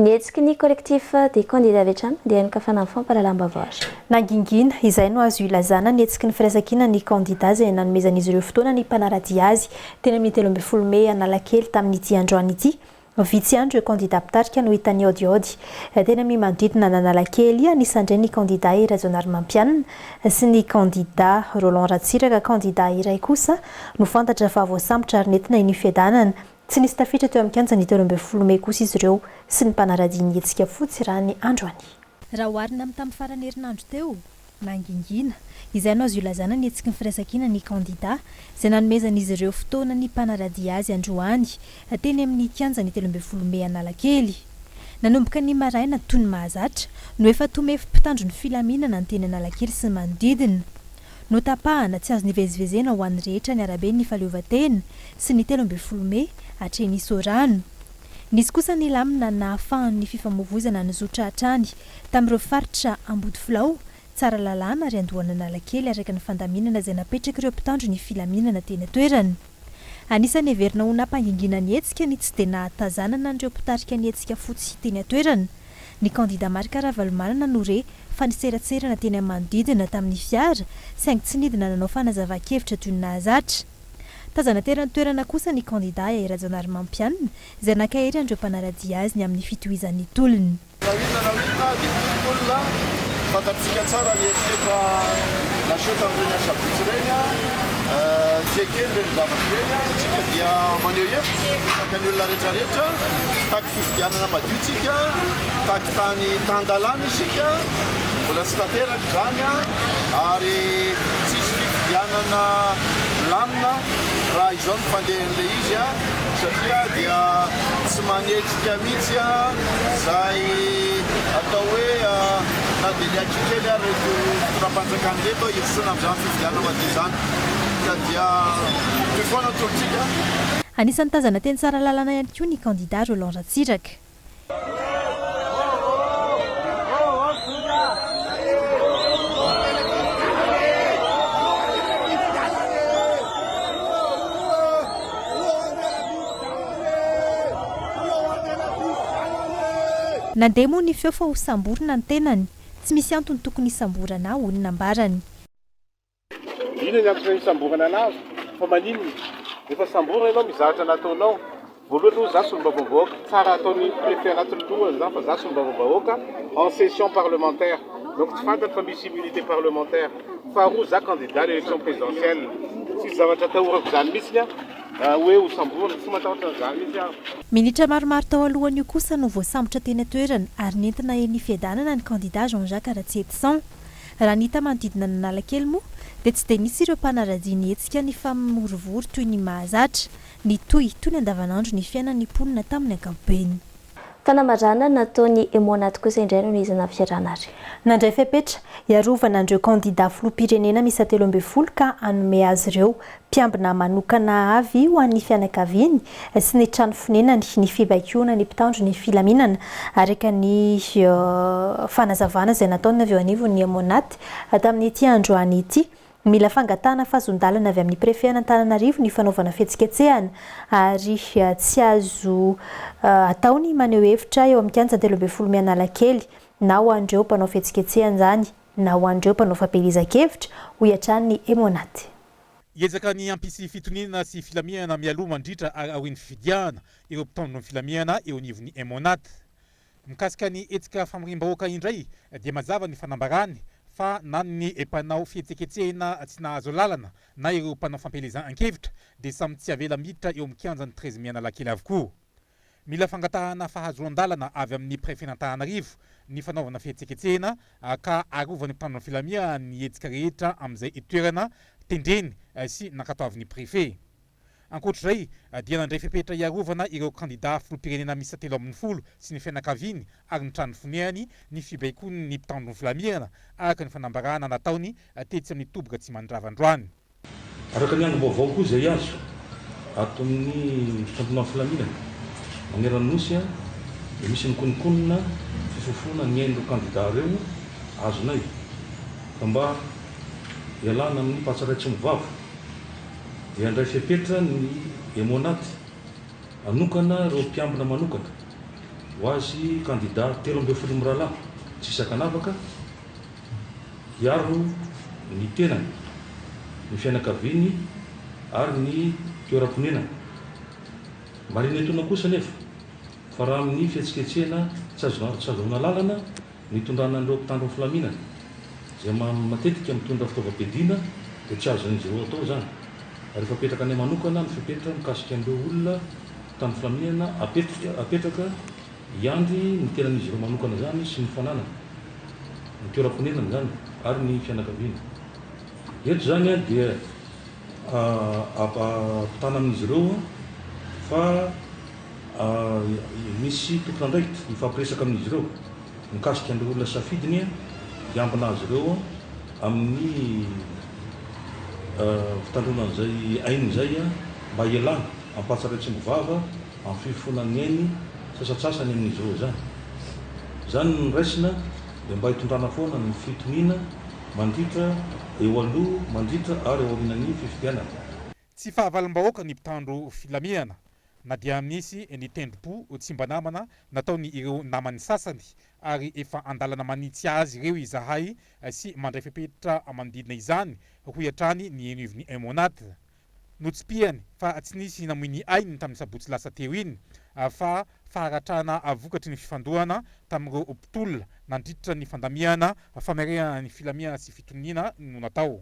Nietsiky ny collectif des candidats avy hatrany dia nikafana amin'ny fampahalalam-bavahatra. Nangingina izay no azo ilazana nietsiky ny firaisan-kina ny candidat izay nanomezan'izy ireo fotoana ny mpanaradia azy teny amin'ny 13 Mey Analakely tamin'ity androany ity. Vitsy andro ireo candidat mpitarika no hitany aodiaody teny amin'ny manodidina n'Analakely anisandray ny candidat Ira Jonary Mampianina sy ny candidat Roland Ratsiraka. Candidat iray kosa no fantatra fa voasambotra ary nentina inifiadanana. Tsy nisy tafiditra teo amin'ny kianja ny 13 Mey kosa izy ireo sy ny mpanaradia nietsika fotsy raha ny androany. Raha oharina amin'ny tamin'ny farany herinandro teo, nangingina izay no azo ilazana nietsiky ny firaisan-kina ny candidat izay nanomezan'izy ireo fotoana ny mpanaradia azy androany teny amin'ny kianja ny 13 Mey Analakely. Nanomboka ny maraina toy ny mahazatra no efa tomefy mpitandro ny filaminana ny teny Analakely sy manodidina. No tapahana tsy azo nivezivezena ho an'ny rehetra ny arabe ny fahaleovantena sy ny 13 Mey hatreny Sorano. Nisy kosa ny lamina nahafahan'ny fifamoivoizana ny zotra hatrany tamin'ireo faritra Ambodifilao, Tsaralalàna ary Andohana Analakely araka ny fandaminana izay napetraka ireo mpitandro ny filaminana teny atoerana. Anisany heverina ho nampangingina ny hetsika ny tsy dia nahatazanana ireo mpitarika ny hetsika fotsy teny atoerana. Ny candidat Marc Ravalomanana no re fa niseratserana teny amin'ny manodidina tamin'ny fiara saingy tsy nidina nanao fanazava-kevitra toy ny nahazatra. Tazana terana toerana kosa ny candidat Ira Jonary Mampianina izay nakahery andreo mpanaradia azy ny amin'ny fitohizan'ny tolony. Fantatsika tsara ny efa lasota amin'ireny asabotsy ireny tiakely ireny zavatra ireny tsika dia maneho hevitra taka ny olona rehetrarehetra taky fifidianana madiotsika taky tany tandalana isika mbola tsy tanteraka izany ary tsisy fifidianana lamina raha izao ny fandehan'ilay izy satria dia tsy manetsika mihitsy izay atao hoe na dia liakikely reto rapanjakany reto hirisona amin'izany fifidianana madio izany ka dia tofoana tolotsika. Anisan'ny tazana teny tsara lalana ihany koa ny candidat Roland Ratsiraka. Nandeha moa ny feo fa ho samborina ny tenany, tsy misy antony tokony hisamborana hoy ny nambarany. Ino ny antony hisamborana anazy fa maninona efa sambora ianao mizahatra nataonao voalohany aloha za solombavambahoaka tsara ataony préfet anatin'ny lohany zany fa za solombavambahoaka en session parlementaire donc tsy fantatra fa misy immunité parlementaire faharoa za candidat l'élection présidentielle tsy zavatra atahorako zany mihitsy hoe ho samborana tsy matahotra an'izany mihitsy. Minitra maromaro tao alohan'io kosa no voasambotra teny atoerana ary nentina enifiadanana ny candidat Jean-Jacques Ratsetsan. Raha ny hita manodidina ny Analakely moa dia tsy dia nisy ireo mpanaradia nietsika ny famorovory toy ny mahazatra, ny toy ny andavanandro ny fiainan'ny mponina tamin'ny ankapobeny. Fanamarana nataony Emonat kosa indray no nizana fiarana ary. Nandray fepetra iarovana andreo candidat filoham-pirenena miisa 13 ka hanome azy ireo mpiambina manokana avy ho an'ny fianakaviany sy ny trano fonenany ny fibaikoana ny mpitandro ny filaminana araka ny fanazavana izay nataony avy eo anivon'ny Emonat tamin'ity androany ity. Mila fangatana fahazondalana avy amin'ny préfet Antananarivo ny fanaovana fihetsiketsehana ary tsy azo ataony maneho hevitra eo amin'ny kianja 13 Mey Analakely na ho andreo mpanao fihetsiketsehana zany na ho andreo mpanao fampielezan-kevitra ho hiatran'ny Emonat. Hiezaka ny ampisy fitonina sy filamiana mialoha mandritra aorin'ny fifidiana ireo mpitandro ny filamiana eo anivon'ny Emonat. Mikasika ny hetsika famirim-bahoaka indray dia mazava ny fanambarany fa na ny mpanao fihetsiketsehana tsy nahazo lalana na ireo mpanao fampielezan-kevitra dia samy tsy avela miditra eo amin'ny kianjan'ny 13 Mey Analakely avokoa. Mila fangatahana fahazoan-dalana avy amin'ny préfet Antananarivo ny fanaovana fihetsiketsehana ka arovan'ny mpitandro ny filamiana ny hetsika rehetra amin'izay itoerana tendreny sy nankatoavin'ny préfet. Ankoatr'izay dia nandray fepetra iarovana ireo candidat filoham-pirenena miisa 30 sy ny fianakaviany ary ny trano fonehany ny fibaikoany ny mpitandro ny filamiana araka ny fanambarana nataony tetsy amin'ny toboka tsy mandrava androany. Araka ny andro vaovao koa izay azo ato amin'ny fitampona filaminana maneran'nosy a dia misy nikonikonina fifofona ny hain'ireo kandida reo azonay fa mba ialana amin'ny patsaraitsy mivava dia andray fipetra ny emonaty anokana ireo mpiambina manokana ho azy kandida 13 mirahalahy tsisy akanavaka hiaro ny tenany ny fianakaviany ary ny toeram-ponenana marina etona kosa nefa fa raha amin'ny fihetsiketsehana tsy azoana lalana ny tondrana an'ireo mpitandro ny filaminana zay matetika mitondra fitaovam-piadiana dia tsy azon'izy ireo atao zany ary rehefa apetraka anay manokana ny fipetra mikasika an'ireo olona mpitandro filaminana apetraka hiandry ny tenan'izy ireo manokana zany sy ny fananana ny toeram-ponenana zany ary ny fianakaviana eto zany a dia ampitana amin'izy ireo fa misy tompona andraikitra mifampiresaka amin'izy ireo mikasika an'ireo olona safidiny hiambina azy ireo amin'ny fitandronan'izay ain'izay mba ialana ampatsaraitsy mivava amin'ny fifonan'ny ainy sasatsasany amin'izy ireo zany zany ny raisina dia mba hitondrana foana ny fitoniana mandritra eo aloha mandritra ary eo aminany fifidianana. Tsy fahavalom-bahoaka ny mpitandro filaminana na dia misy ny tendrom-po tsy mba namana nataony ireo namany sasany ary efa andalana manitsy azy ireo izahay sy mandray fepetra manodidina izany ho hatrany ny enivon'ny emonate notsipiany fa tsy nisy namoy ainy tamin'ny sabotsy lasa teo iny fa faharatrana vokatry ny fifandohana tamin'ireo mpitolona nandritra ny fandamihana famerehana ny filamiana sy fitoniana no natao.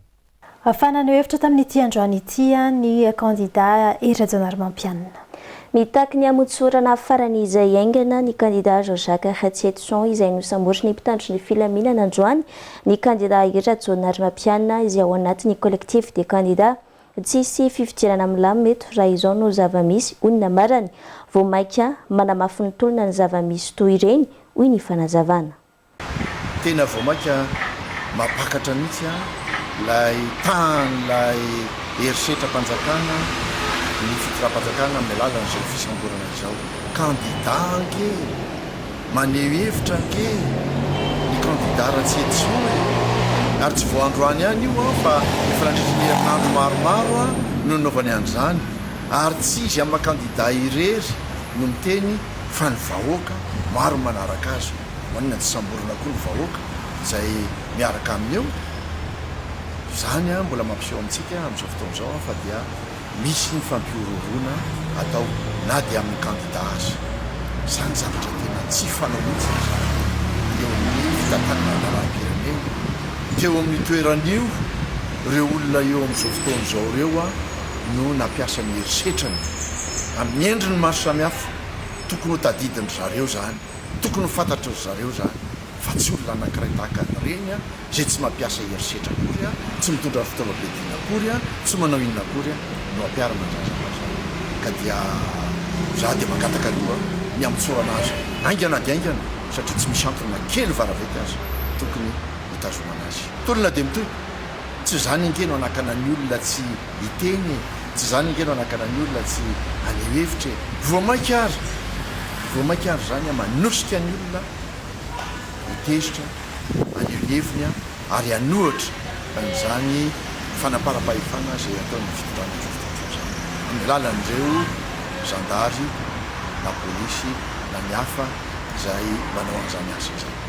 Fanana hevitra tamin'ity androany ity ny kandida Rajaonarimampianina. Mitaky ny amotsorana farany izay aingana ny kandida Jean-Jacques Hatsetson izay nosamboatra ny mpitandro ny filaminana androany ny kandida Rajaonarimampianina izay ao anatin'ny collectif des candidats tsisy fifidianana milamina eto raha izao no zava-misy onona marany vao maika manamafy ny tolona ny zava-misy toy ireny hoy ny fanazavana. Tena vao maika mapakatra mihitsy lay tany lay herisetra-panjakana ny fitira-panjakana amin'ny alalan'izao fisamborana izao kandida anke maneho hevitra anke ny kandida Hatsetson ary tsy vao androany ihany io fa efa nandritra ny herinandro maromaro no nanaovany an'izany ary tsy izy amin'ny kandida irery no miteny fa ny vahoaka maro manaraka azy manina tsy samborana koa ny vahoaka izay miaraka amin'eo zany mbola mampiseho amintsika amin'izao fotoan'izao fa dia misy ny fampiororona atao na dia amin'ny kandida azy zany zavatra tena tsy fanao mihitsy zany eo amin'ny fitantanana andalam-pirenena teo amin'ny toeran'io ireo olona eo amin'izao fotoan'izao ireo no nampiasa ny herisetrany amin'ny endriny maro samihafa tokony ho tadidiny zareo zany tokony ho fantatry zareo zany fa tsy olona anankiray tahaka ny reny zay tsy mampiasa herisetra akory tsy mitondra fitaovam-piadiana akory tsy manao inona akory no ampiarana zazavazana ka dia za dia mangataka aloha ny amotsorana azy aingana dia aingana satria tsy misy antony kely varavety azy tokony hitazomana azy tolona dia mitoy tsy zany angeno anakana ny olona tsy hiteny tsy zany angeno anakana ny olona tsy aneho hevitra voamaika ary zany manosika ny olona hitezitra aneho heviny ary anohatra an'izany fanaparam-pahefana zay ataony fitondrana zany amin'ny lalan'ireo zandary na polisy na mihafa zay manao an'izany asa izany.